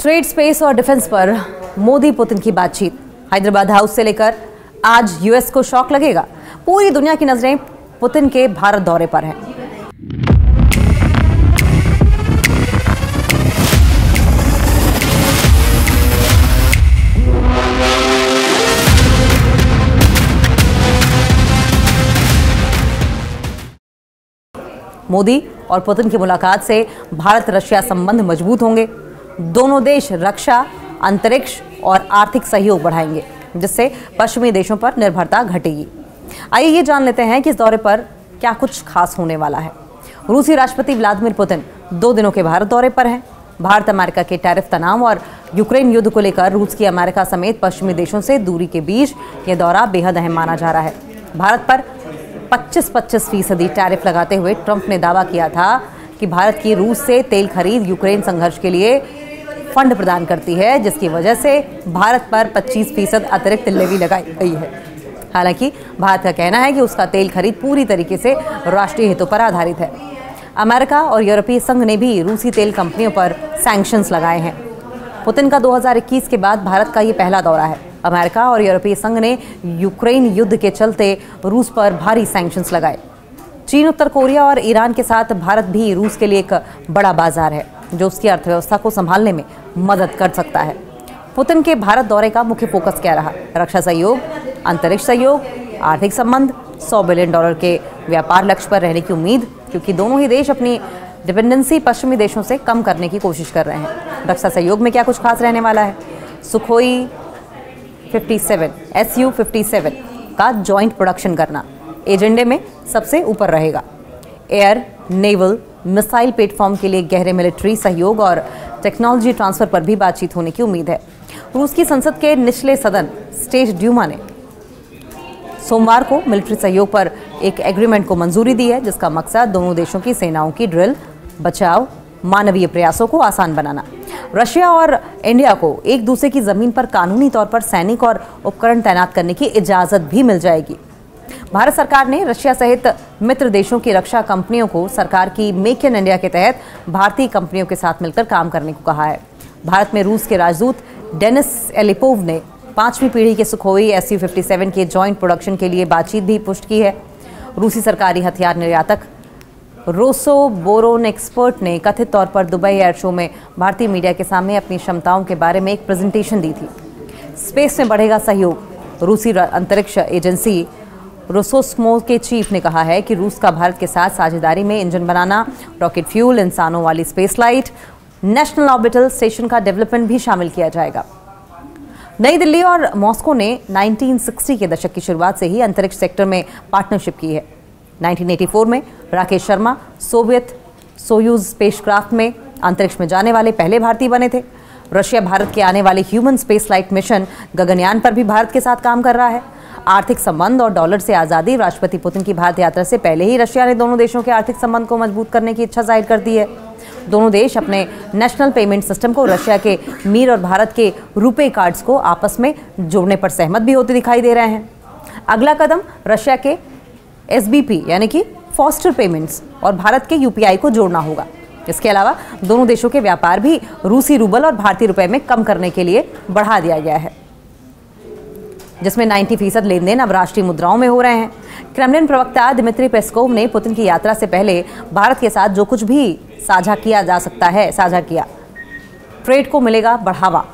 Trade, space और defence पर Modi Putin की बातचीत। हैदराबाद हाउस से लेकर आज यूएस को शॉक लगेगा। पूरी दुनिया की नजरें पुतिन के भारत दौरे पर हैं। मोदी और पुतिन की मुलाकात से भारत रशिया संबंध मजबूत होंगे। दोनों देश रक्षा, अंतरिक्ष और आर्थिक सहयोग बढ़ाएंगे, जिससे पश्चिमी देशों पर निर्भरता घटेगी। आइए ये जान लेते हैं कि इस दौरे पर क्या कुछ खास होने वाला है। रूसी राष्ट्रपति व्लादिमीर पुतिन 2 दिनों के भारत दौरे पर हैं। भारत अमेरिका के टैरिफ तनाव और यूक्रेन युद्ध को लेकर रूस की अमेरिका समेत पश्चिमी देशों से दूरी के बीच यह दौरा बेहद अहम माना जा रहा है। भारत पर 25% टैरिफ लगाते हुए ट्रंप ने दावा किया था कि भारत की रूस से तेल खरीद यूक्रेन संघर्ष के लिए फंड प्रदान करती है, जिसकी वजह से भारत पर 25% अतिरिक्त लेवी लगाई गई है। हालांकि भारत का कहना है कि उसका तेल खरीद पूरी तरीके से राष्ट्रीय हितों पर आधारित है। अमेरिका और यूरोपीय संघ ने भी रूसी तेल कंपनियों पर सैंक्शंस लगाए हैं। पुतिन का 2021 के बाद भारत का ये पहला दौरा है। अमेरिका और यूरोपीय संघ ने यूक्रेन युद्ध के चलते रूस पर भारी सैंक्शंस लगाए। चीन, उत्तर कोरिया और ईरान के साथ भारत भी रूस के लिए एक बड़ा बाजार है, जो उसकी अर्थव्यवस्था को संभालने में मदद कर सकता है। पुतिन के भारत दौरे का मुख्य फोकस क्या रहा? रक्षा सहयोग, अंतरिक्ष सहयोग, आर्थिक संबंध, $100 बिलियन के व्यापार लक्ष्य पर रहने की उम्मीद, क्योंकि दोनों ही देश अपनी डिपेंडेंसी पश्चिमी देशों से कम करने की कोशिश कर रहे हैं। रक्षा सहयोग में क्या कुछ खास रहने वाला है? सुखोई 57, Su-57 का जॉइंट प्रोडक्शन करना एजेंडे में सबसे ऊपर रहेगा। एयर, नेवल, मिसाइल प्लेटफॉर्म के लिए गहरे मिलिट्री सहयोग और टेक्नोलॉजी ट्रांसफर पर भी बातचीत होने की उम्मीद है। रूस की संसद के निचले सदन स्टेट ड्यूमा ने सोमवार को मिलिट्री सहयोग पर एक एग्रीमेंट को मंजूरी दी है, जिसका मकसद दोनों देशों की सेनाओं की ड्रिल, बचाव, मानवीय प्रयासों को आसान बनाना। रशिया और इंडिया को एक दूसरे की जमीन पर कानूनी तौर पर सैनिक और उपकरण तैनात करने की इजाजत भी मिल जाएगी। भारत सरकार ने रशिया सहित मित्र देशों की रक्षा कंपनियों को सरकार की मेक इन इंडिया के तहत भारतीय कंपनियों के साथ मिलकर काम करने को कहा है। भारत में रूस के राजदूत डेनिस एलिपोव ने 5वीं पीढ़ी के सुखोई Su-57 के जॉइंट प्रोडक्शन के लिए बातचीत भी पुष्ट की है। रूसी सरकारी हथियार निर्यातक रोसोबोरोनेक्सपर्ट ने कथित तौर पर दुबई एयर शो में भारतीय मीडिया के सामने अपनी क्षमताओं के बारे में एक प्रेजेंटेशन दी थी। स्पेस में बढ़ेगा सहयोग। रूसी अंतरिक्ष एजेंसी रोसोस्मोस के चीफ ने कहा है कि रूस का भारत के साथ साझेदारी में इंजन बनाना, रॉकेट फ्यूल, इंसानों वाली space light, national orbital station का डेवलपमेंट भी शामिल किया जाएगा। नई दिल्ली और मॉस्को ने 1960 के दशक की शुरुआत से ही अंतरिक्ष सेक्टर में पार्टनरशिप की है। 1984 में Rakesh Sharma Soviet Soyuz spacecraft में अंतरिक्ष में जाने वाले पहले भारतीय बने थे। रशिया भारत के आने वाले human space flight mission Gaganyaan पर भी भारत के साथ काम कर रहा है। आर्थिक संबंध और डॉलर से आज़ादी। राष्ट्रपति पुतिन की भारत यात्रा से पहले ही रशिया ने दोनों देशों के आर्थिक संबंध को मजबूत करने की इच्छा जाहिर कर दी है। दोनों देश अपने नेशनल पेमेंट सिस्टम को रशिया के मीर और भारत के रुपे कार्ड्स को आपस में जोड़ने पर सहमत भी होते दिखाई दे रहे हैं। अगला कदम रशिया के SBP यानी कि फॉस्टर पेमेंट्स और भारत के UPI को जोड़ना होगा। इसके अलावा दोनों देशों के व्यापार भी रूसी रूबल और भारतीय रुपए में कम करने के लिए बढ़ा दिया गया है, जिसमें 90% लेन देन अब राष्ट्रीय मुद्राओं में हो रहे हैं। क्रेमलिन प्रवक्ता दिमित्री पेस्कोव ने पुतिन की यात्रा से पहले भारत के साथ जो कुछ भी साझा किया जा सकता है साझा किया। ट्रेड को मिलेगा बढ़ावा,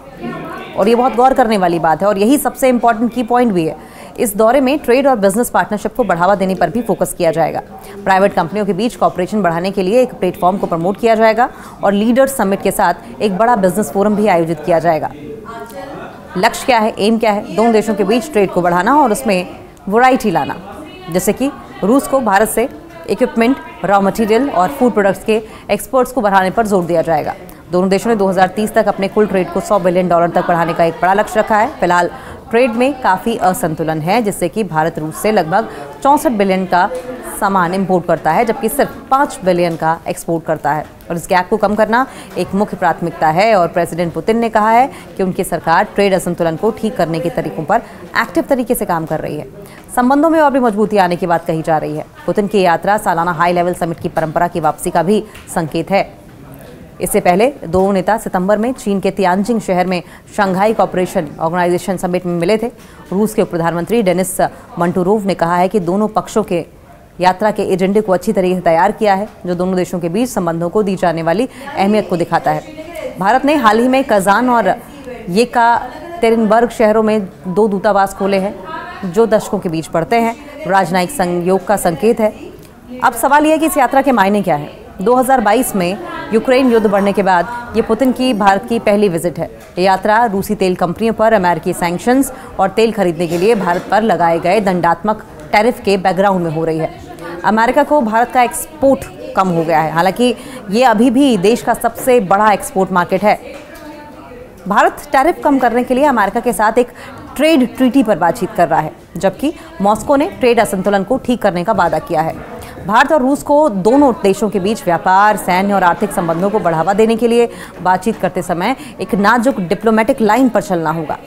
और ये बहुत गौर करने वाली बात है और यही सबसे इंपॉर्टेंट की पॉइंट भी है। इस दौरे में ट्रेड और बिजनेस पार्टनरशिप को बढ़ावा देने पर भी फोकस किया जाएगा। प्राइवेट कंपनियों के बीच कॉपरेशन बढ़ाने के लिए एक प्लेटफॉर्म को प्रमोट किया जाएगा और लीडर्स समिट के साथ एक बड़ा बिजनेस फोरम भी आयोजित किया जाएगा। लक्ष्य क्या है, एम क्या है? दोनों देशों के बीच ट्रेड को बढ़ाना और उसमें वैरायटी लाना, जैसे कि रूस को भारत से इक्विपमेंट, रॉ मटेरियल और फूड प्रोडक्ट्स के एक्सपोर्ट्स को बढ़ाने पर जोर दिया जाएगा। दोनों देशों ने 2030 तक अपने कुल ट्रेड को $100 बिलियन तक बढ़ाने का एक बड़ा लक्ष्य रखा है। फिलहाल ट्रेड में काफ़ी असंतुलन है, जिससे कि भारत रूस से लगभग 64 बिलियन का सामान इंपोर्ट करता है, जबकि सिर्फ 5 बिलियन का एक्सपोर्ट करता है और इस गैप को कम करना एक मुख्य प्राथमिकता है। और प्रेसिडेंट पुतिन ने कहा है कि उनकी सरकार ट्रेड असंतुलन को ठीक करने के तरीकों पर एक्टिव तरीके से काम कर रही है। संबंधों में और भी मजबूती आने की बात कही जा रही है। पुतिन की यात्रा सालाना हाई लेवल समिट की परंपरा की वापसी का भी संकेत है। इससे पहले दोनों नेता सितंबर में चीन के तियानजिंग शहर में शंघाई कोऑपरेशन ऑर्गेनाइजेशन समिट में मिले थे। रूस के उप प्रधानमंत्री डेनिस मंटूरोव ने कहा है कि दोनों पक्षों के यात्रा के एजेंडे को अच्छी तरीके से तैयार किया है, जो दोनों देशों के बीच संबंधों को दी जाने वाली अहमियत को दिखाता है। भारत ने हाल ही में कजान और येकातेरिनबर्ग शहरों में 2 दूतावास खोले हैं, जो दशकों के बीच पड़ते हैं। राजनयिक सहयोग का संकेत है। अब सवाल यह है कि इस यात्रा के मायने क्या है। 2022 में यूक्रेन युद्ध बढ़ने के बाद ये पुतिन की भारत की पहली विजिट है। ये यात्रा रूसी तेल कंपनियों पर अमेरिकी सैंक्शंस और तेल खरीदने के लिए भारत पर लगाए गए दंडात्मक टैरिफ के बैकग्राउंड में हो रही है। अमेरिका को भारत का एक्सपोर्ट कम हो गया है, हालांकि ये अभी भी देश का सबसे बड़ा एक्सपोर्ट मार्केट है। भारत टैरिफ कम करने के लिए अमेरिका के साथ एक ट्रेड ट्रीटी पर बातचीत कर रहा है, जबकि मॉस्को ने ट्रेड असंतुलन को ठीक करने का वादा किया है। भारत और रूस को दोनों देशों के बीच व्यापार, सैन्य और आर्थिक संबंधों को बढ़ावा देने के लिए बातचीत करते समय एक नाजुक डिप्लोमेटिक लाइन पर चलना होगा।